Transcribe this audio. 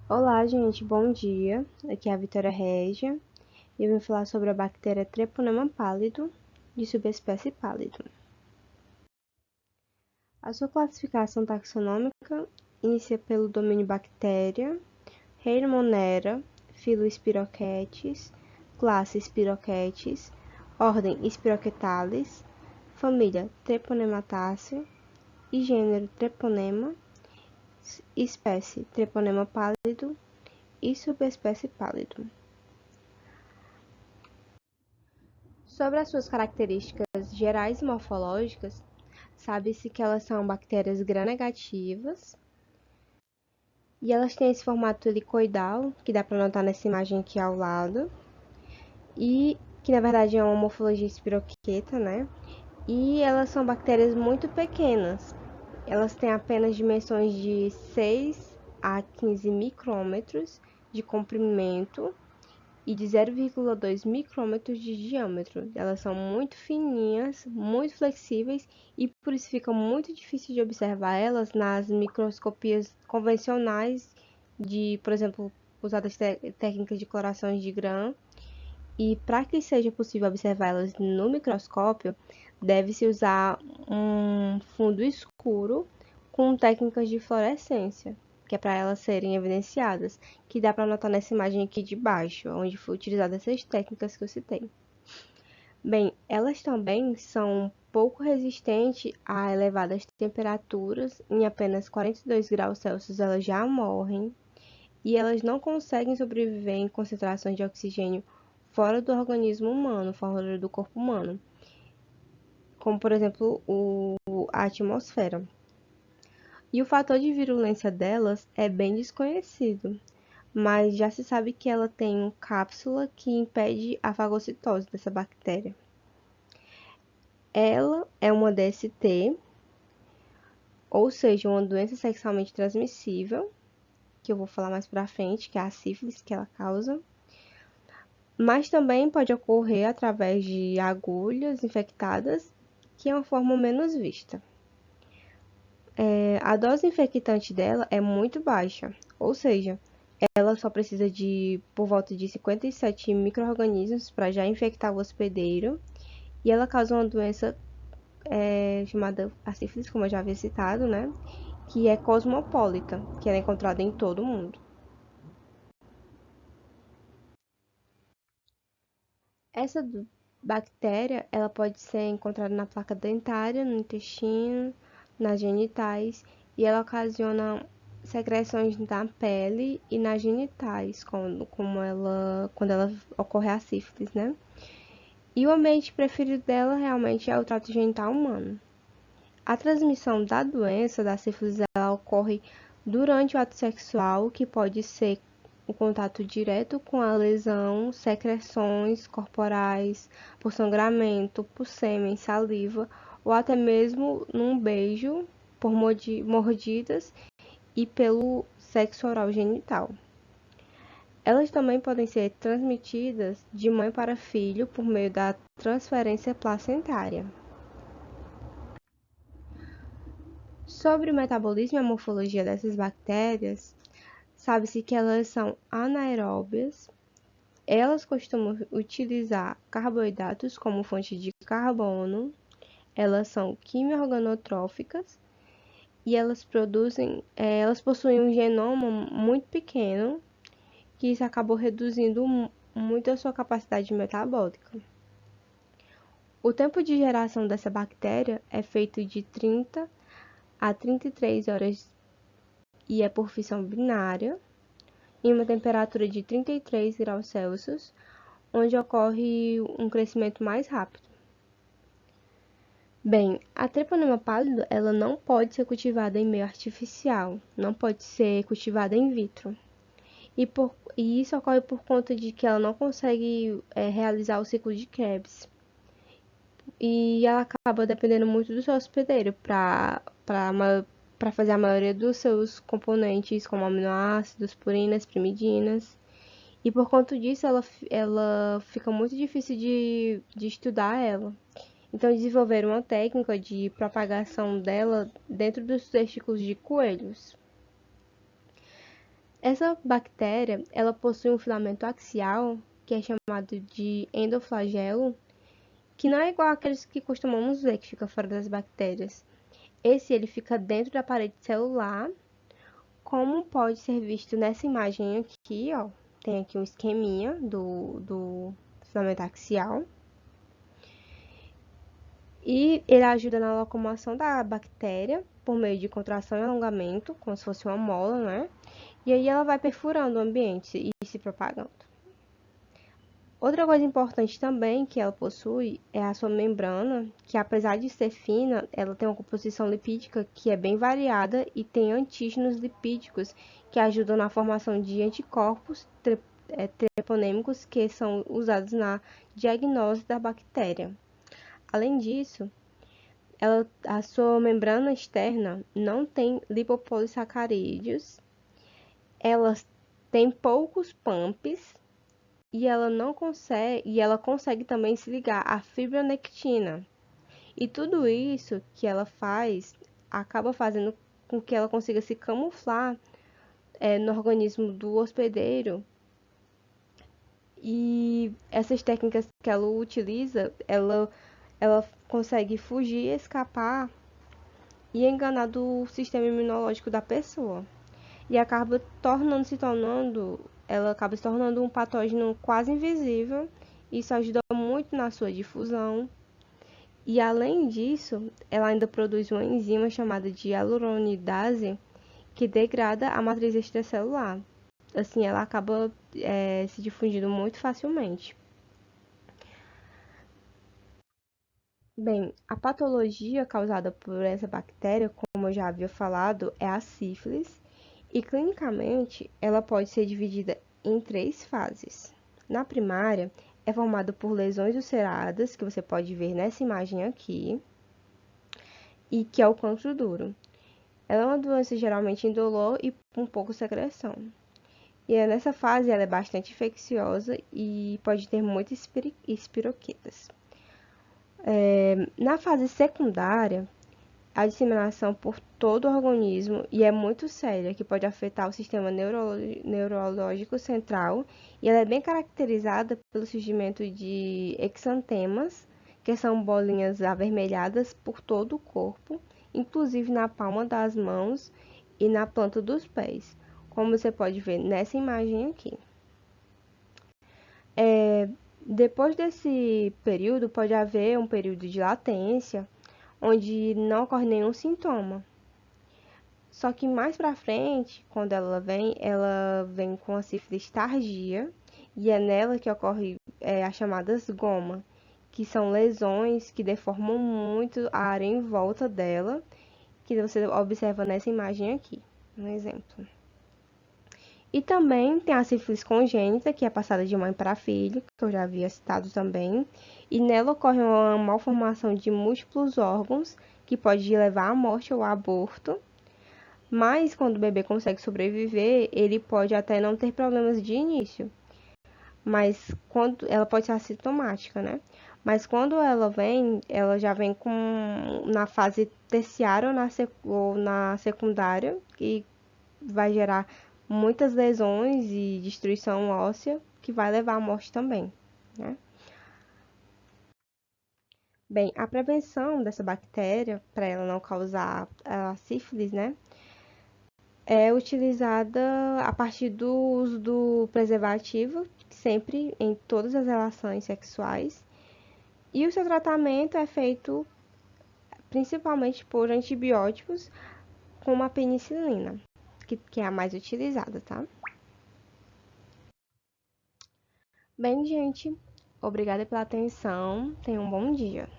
Olá, gente, bom dia. Aqui é a Vitória Régia e eu vim falar sobre a bactéria Treponema pálido, de subespécie pálido. A sua classificação taxonômica inicia pelo domínio bactéria, reino Monera, filo Spirochetes, classe Spirochetes, ordem Spirochetalis, família Treponemataceae e gênero Treponema, espécie Treponema pálido e subespécie pálido. Sobre as suas características gerais e morfológicas, sabe-se que elas são bactérias gram-negativas e elas têm esse formato helicoidal, que dá para notar nessa imagem aqui ao lado, e que na verdade é uma morfologia espiroqueta, né? E elas são bactérias muito pequenas. Elas têm apenas dimensões de 6 a 15 micrômetros de comprimento e de 0,2 micrômetros de diâmetro. Elas são muito fininhas, muito flexíveis e por isso fica muito difícil de observar elas nas microscopias convencionais de, por exemplo, usadas técnicas de colorações de grã. E para que seja possível observá-las no microscópio, deve-se usar um fundo escuro com técnicas de fluorescência, que é para elas serem evidenciadas, que dá para notar nessa imagem aqui de baixo, onde foi utilizada essas técnicas que eu citei. Bem, elas também são pouco resistentes a elevadas temperaturas, em apenas 42 graus Celsius elas já morrem, e elas não conseguem sobreviver em concentrações de oxigênio fora do organismo humano, fora do corpo humano, como por exemplo a atmosfera. E o fator de virulência delas é bem desconhecido, mas já se sabe que ela tem uma cápsula que impede a fagocitose dessa bactéria. Ela é uma DST, ou seja, uma doença sexualmente transmissível, que eu vou falar mais pra frente, que é a sífilis que ela causa. Mas também pode ocorrer através de agulhas infectadas, que é uma forma menos vista. A dose infectante dela é muito baixa, ou seja, ela só precisa de por volta de 57 micro-organismos para já infectar o hospedeiro, e ela causa uma doença chamada a sífilis, como eu já havia citado, né? Que é cosmopolita, que ela é encontrada em todo o mundo. Essa bactéria, ela pode ser encontrada na placa dentária, no intestino, nas genitais, e ela ocasiona secreções na pele e nas genitais, quando ela ocorre a sífilis, né? E o ambiente preferido dela realmente é o trato genital humano. A transmissão da doença da sífilis ela ocorre durante o ato sexual, que pode ser o contato direto com a lesão, secreções corporais, por sangramento, por sêmen, saliva, ou até mesmo num beijo, por mordidas e pelo sexo oral genital. Elas também podem ser transmitidas de mãe para filho por meio da transferência placentária. Sobre o metabolismo e a morfologia dessas bactérias, sabe-se que elas são anaeróbias. Elas costumam utilizar carboidratos como fonte de carbono. Elas são quimio-organotróficas e elas possuem um genoma muito pequeno, que isso acabou reduzindo muito a sua capacidade metabólica. O tempo de geração dessa bactéria é feito de 30 a 33 horas e é por fissão binária, em uma temperatura de 33 graus Celsius, onde ocorre um crescimento mais rápido. Bem, a treponema pálido ela não pode ser cultivada em meio artificial, não pode ser cultivada in vitro. E isso ocorre por conta de que ela não consegue realizar o ciclo de Krebs. E ela acaba dependendo muito do seu hospedeiro para fazer a maioria dos seus componentes, como aminoácidos, purinas, primidinas. E por conta disso, ela fica muito difícil de estudar ela. Então, desenvolveram uma técnica de propagação dela dentro dos testículos de coelhos. Essa bactéria, ela possui um filamento axial, que é chamado de endoflagelo, que não é igual àqueles que costumamos ver, que fica fora das bactérias. Esse, ele fica dentro da parede celular, como pode ser visto nessa imagem aqui, ó. Tem aqui um esqueminha do filamento axial. E ele ajuda na locomoção da bactéria por meio de contração e alongamento, como se fosse uma mola, né? E aí ela vai perfurando o ambiente e se propagando. Outra coisa importante também que ela possui é a sua membrana, que apesar de ser fina, ela tem uma composição lipídica que é bem variada e tem antígenos lipídicos que ajudam na formação de anticorpos treponêmicos que são usados na diagnose da bactéria. Além disso, a sua membrana externa não tem lipopolissacarídeos, ela tem poucos pumps e ela consegue também se ligar à fibronectina. E tudo isso que ela faz acaba fazendo com que ela consiga se camuflar no organismo do hospedeiro. E essas técnicas que ela utiliza, ela consegue fugir, escapar e enganar do sistema imunológico da pessoa. E acaba ela acaba se tornando um patógeno quase invisível. Isso ajuda muito na sua difusão. E além disso, ela ainda produz uma enzima chamada de hialuronidase que degrada a matriz extracelular. Assim, ela acaba se difundindo muito facilmente. Bem, a patologia causada por essa bactéria, como eu já havia falado, é a sífilis, e clinicamente ela pode ser dividida em três fases. Na primária, é formada por lesões ulceradas, que você pode ver nessa imagem aqui, e que é o cancro duro. Ela é uma doença geralmente indolor e com pouca secreção. E nessa fase ela é bastante infecciosa e pode ter muitas espiroquetas. Na fase secundária, a disseminação por todo o organismo e é muito séria, que pode afetar o sistema neurológico central, e ela é bem caracterizada pelo surgimento de exantemas, que são bolinhas avermelhadas por todo o corpo, inclusive na palma das mãos e na planta dos pés, como você pode ver nessa imagem aqui. Depois desse período, pode haver um período de latência, onde não ocorre nenhum sintoma. Só que mais pra frente, quando ela vem com a sífilis tardia, e é nela que ocorre as chamadas goma, que são lesões que deformam muito a área em volta dela, que você observa nessa imagem aqui, um exemplo. E também tem a sífilis congênita, que é passada de mãe para filho, que eu já havia citado também. E nela ocorre uma malformação de múltiplos órgãos, que pode levar à morte ou ao aborto. Mas quando o bebê consegue sobreviver, ele pode até não ter problemas de início. Mas quando ela pode ser assintomática, né? Mas quando ela já vem na fase terciária ou na secundária, que vai gerar muitas lesões e destruição óssea, que vai levar à morte também, né? Bem, a prevenção dessa bactéria, para ela não causar a sífilis, né, é utilizada a partir do uso do preservativo, sempre em todas as relações sexuais, e o seu tratamento é feito principalmente por antibióticos, como a penicilina, que é a mais utilizada, tá? Bem, gente, obrigada pela atenção. Tenha um bom dia.